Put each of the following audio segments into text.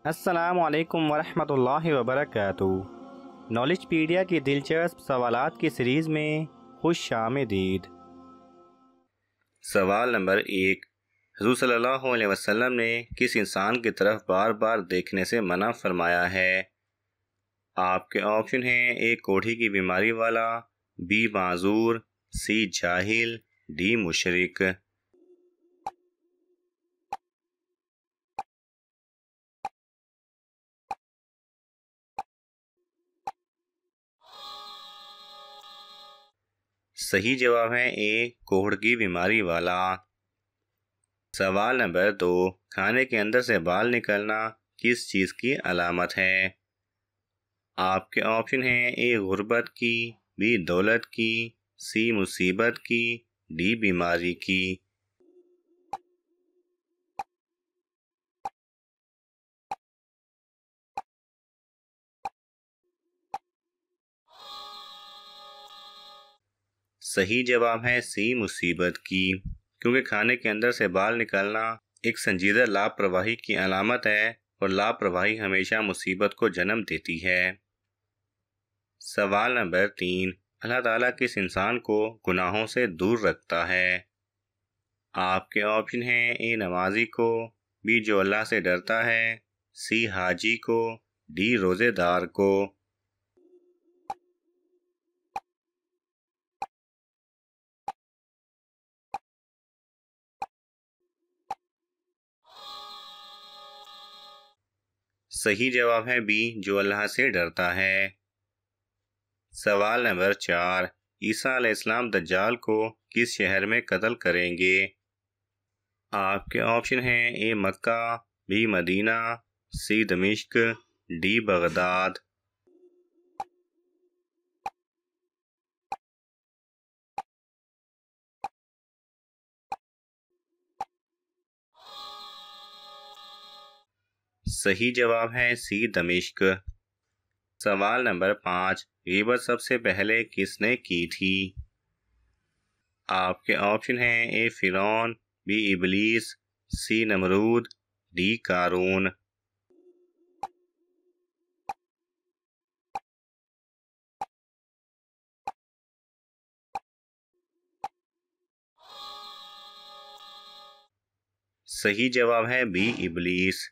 अस्सलामुअलैकुम वरहमतुल्लाहि वबरकातुहू। नॉलेजपीडिया की दिलचस्प सवालात की सीरीज़ में खुश आमदीद। सवाल नंबर 1। हुज़ूर सल्लल्लाहु अलैहि वसल्लम ने किस इंसान की तरफ बार बार देखने से मना फरमाया है? आपके ऑप्शन हैं: ए कोढ़ी की बीमारी वाला, बी माजूर, सी जाहिल, डी मुशरिक। सही जवाब है ए कोढ़ की बीमारी वाला। सवाल नंबर 2। खाने के अंदर से बाल निकलना किस चीज़ की अलामत है? आपके ऑप्शन हैं: ए गुर्बत की, बी दौलत की, सी मुसीबत की, डी बीमारी की। सही जवाब है सी मुसीबत की, क्योंकि खाने के अंदर से बाल निकलना एक संजीदा लापरवाही की अलामत है और लापरवाही हमेशा मुसीबत को जन्म देती है। सवाल नंबर 3। अल्लाह ताला किस इंसान को गुनाहों से दूर रखता है? आपके ऑप्शन हैं: ए नमाजी को, बी जो अल्लाह से डरता है, सी हाजी को, डी रोजेदार को। सही जवाब है बी जो अल्लाह से डरता है। सवाल नंबर 4। ईसा अलैहिस्सलाम दज्जाल को किस शहर में कत्ल करेंगे? आपके ऑप्शन हैं: ए मक्का, बी मदीना, सी दमिश्क, डी बगदाद। सही जवाब है सी दमिश्क। सवाल नंबर 5। गीबत सबसे पहले किसने की थी? आपके ऑप्शन हैं: ए फिरौन, बी इबलीस, सी नमरूद, डी कारून। सही जवाब है बी इबलीस।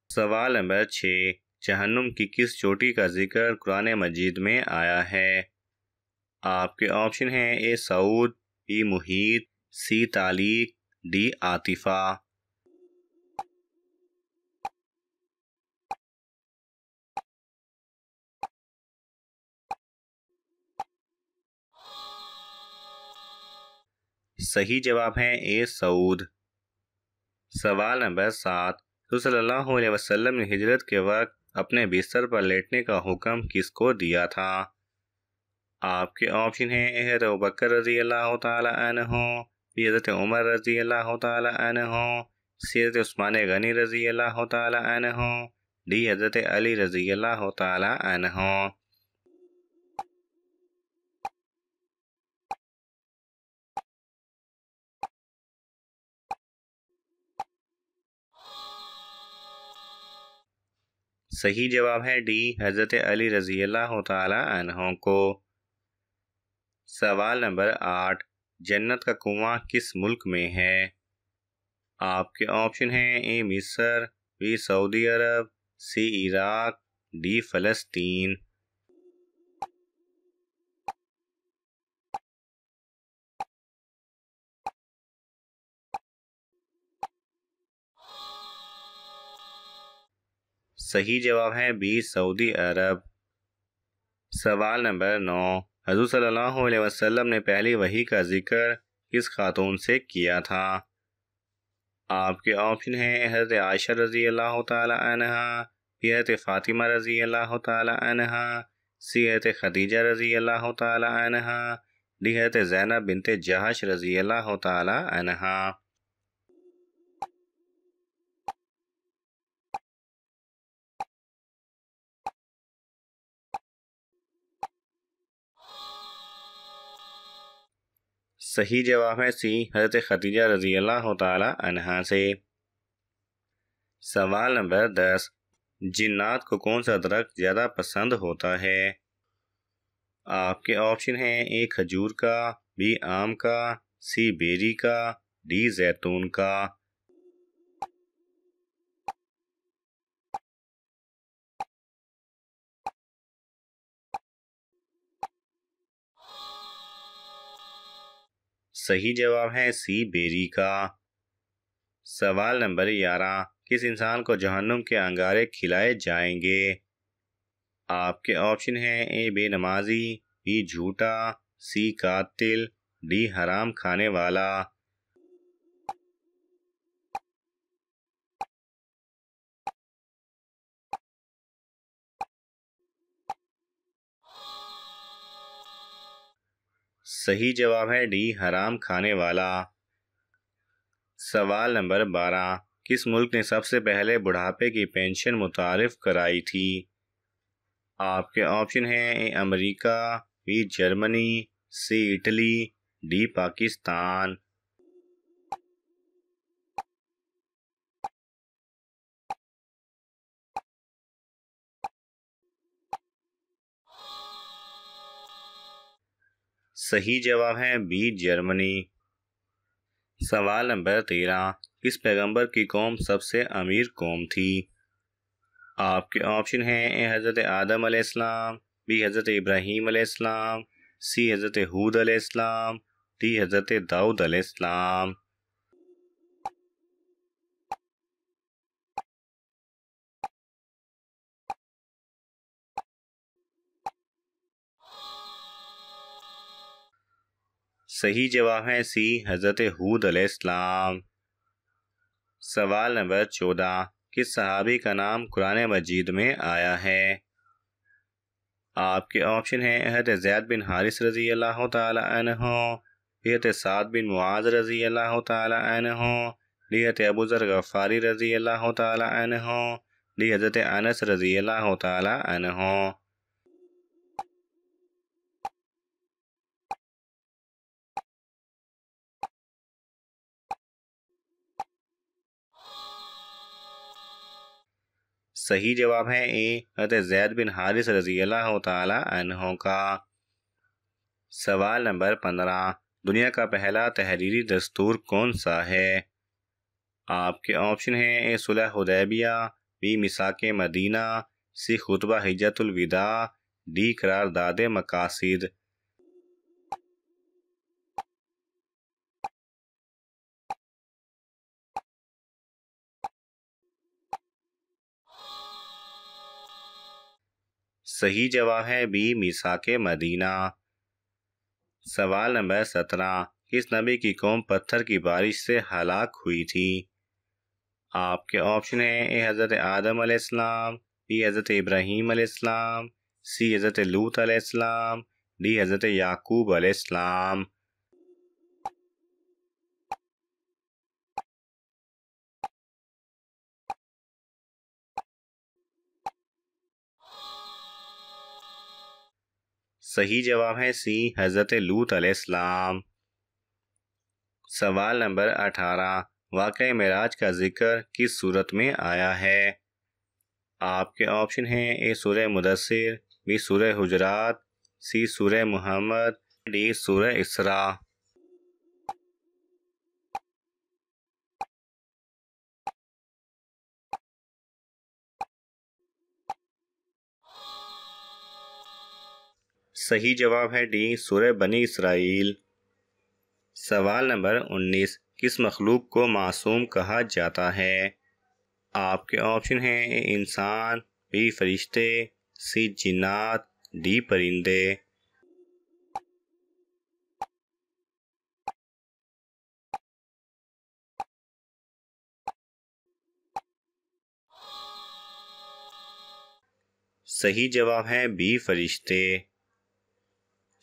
सवाल नंबर 6। जहन्नुम की किस चोटी का जिक्र कुरान मजीद में आया है? आपके ऑप्शन हैं: ए सऊद, बी मुहीत, सी तालीक, डी आतिफा। सही जवाब है ए सऊद। सवाल नंबर 7। सल्लल्लाहु अलैहि वसल्लम ने हिजरत के वक्त अपने बिस्तर पर लेटने का हुक्म किसको दिया था? आपके ऑप्शन हैं: हज़रत अबू बकर रज़ी अल्लाह तआला अन्हु, बी हज़रत उमर रज़ी अल्लाह तआला अन्हु, सी हज़रत उस्मान गनी रज़ी अल्लाह तआला अन्हु, डी हज़रत अली रज़ी अल्लाह तआला अन्हु। सही जवाब है डी हज़रत अली रज़ी अल्लाह तआला अन्हु को। सवाल नंबर 8। जन्नत का कुआं किस मुल्क में है? आपके ऑप्शन हैं: ए मिस्र, बी सऊदी अरब, सी इराक, डी फलस्तीन। सही जवाब है बी सऊदी अरब। सवाल नंबर 9। हज़रत सल्लल्लाहु अलैहि वसल्लम ने पहली वही का जिक्र किस खातून से किया था? आपके ऑप्शन हैं: हज़रत आयशा रज़ी अल्लाह तआला अन्हा, बी हज़रत फ़ातिमा रज़ी अल्लाह तआला अन्हा, सी हज़रत खदीजा रज़ी अल्लाह तआला अन्हा, डी हज़रत ज़ैनब बिन्त जहश रज़ी अल्लाह तआला अन्हा। सही जवाब है सी हज़रत खदीजा रज़ी अल्लाह तआला अन्हा से। सवाल नंबर 10। जिन्नात को कौन सा दरख्त ज़्यादा पसंद होता है? आपके ऑप्शन हैं ए खजूर का, बी आम का, सी बेरी का, डी जैतून का। सही जवाब है सी बेरी का। सवाल नंबर 11। किस इंसान को जहन्नुम के अंगारे खिलाए जाएंगे? आपके ऑप्शन हैं ए बेनमाजी, बी झूठा, सी कातिल, डी हराम खाने वाला। सही जवाब है डी हराम खाने वाला। सवाल नंबर 12। किस मुल्क ने सबसे पहले बुढ़ापे की पेंशन मुतारिफ कराई थी? आपके ऑप्शन हैं A America, B Germany, C Italy, D Pakistan. सही जवाब है बी जर्मनी। सवाल नंबर 13। किस पैगंबर की कौम सबसे अमीर कौम थी? आपके ऑप्शन हैं ए हज़रत आदम अलैहिस्सलाम, बी हज़रत इब्राहीम अलैहिस्सलाम, सी हज़रत हूद अलैहिस्सलाम, डी हज़रत दाऊद अलैहिस्सलाम। सही जवाब है सी हज़रत हूद अलैहिस्सलाम। सवाल नंबर 14। किस सहाबी का नाम कुरान मजीद में आया है? आपके ऑप्शन हैं हज़रत ज़ैद बिन हारिस रज़ी अल्लाह तआला अन्हु, हज़रत साद बिन मुआज़ रज़ी अल्लाह तआला अन्हु, हज़रत अबू ज़र गफ़ारी रज़ी अल्लाह तआला अन्हु, हज़रत अनस रज़ी अल्लाह तआला अन्हु। सही जवाब है ए हज़रत ज़ैद बिन हारिस रज़ी अल्लाह तआला अन्हु का। सवाल नंबर 15। दुनिया का पहला तहरीरी दस्तूर कौन सा है? आपके ऑप्शन हैं ए सुलह हुदैबिया, बी मिसाके मदीना, सी खुतबा हिज्जतुल विदा, डी करारदाद मकासिद। सही जवाब है बी मिसाके मदीना। सवाल नंबर 17। किस नबी की कौम पत्थर की बारिश से हलाक हुई थी? आपके ऑप्शन हैं ए हज़रत आदम अलैहिस्सलाम, बी हज़रत इब्राहीम अलैहिस्सलाम, सी हज़रत लूत अलैहिस्सलाम, डी हज़रत याकूब अलैहिस्सलाम। सही जवाब है सी हज़रत लूत अलैहिस्सलाम। सवाल नंबर 18। वाक़या मेराज का जिक्र किस सूरत में आया है? आपके ऑप्शन हैं ए सूरह मुदस्सिर, बी सूरह हुजरात, सी सूरह मुहम्मद, डी सूरह इसरा। सही जवाब है डी सूरह बनी इसराइल। सवाल नंबर 19। किस मखलूक को मासूम कहा जाता है? आपके ऑप्शन हैं ए इंसान, बी फरिश्ते, सी जिन्नात, डी परिंदे। सही जवाब है बी फरिश्ते।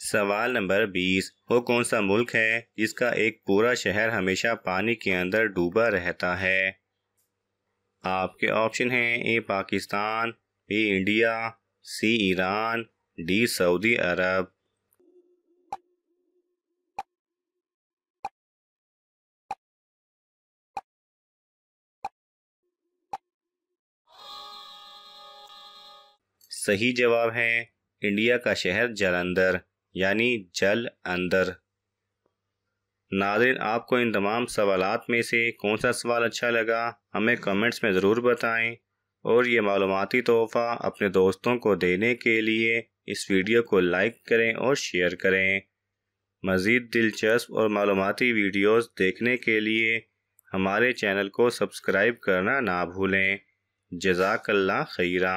सवाल नंबर 20। वो कौन सा मुल्क है जिसका एक पूरा शहर हमेशा पानी के अंदर डूबा रहता है? आपके ऑप्शन हैं ए पाकिस्तान, बी इंडिया, सी ईरान, डी सऊदी अरब। सही जवाब है इंडिया का शहर जालंधर यानी जल अंदर। नाज़रीन, आपको इन तमाम सवालात में से कौन सा सवाल अच्छा लगा हमें कमेंट्स में ज़रूर बताएं और ये मालूमाती तोहफ़ा अपने दोस्तों को देने के लिए इस वीडियो को लाइक करें और शेयर करें। मज़ीद दिलचस्प और मालूमाती वीडियोस देखने के लिए हमारे चैनल को सब्सक्राइब करना ना भूलें। जज़ाकल्लाह खैरा।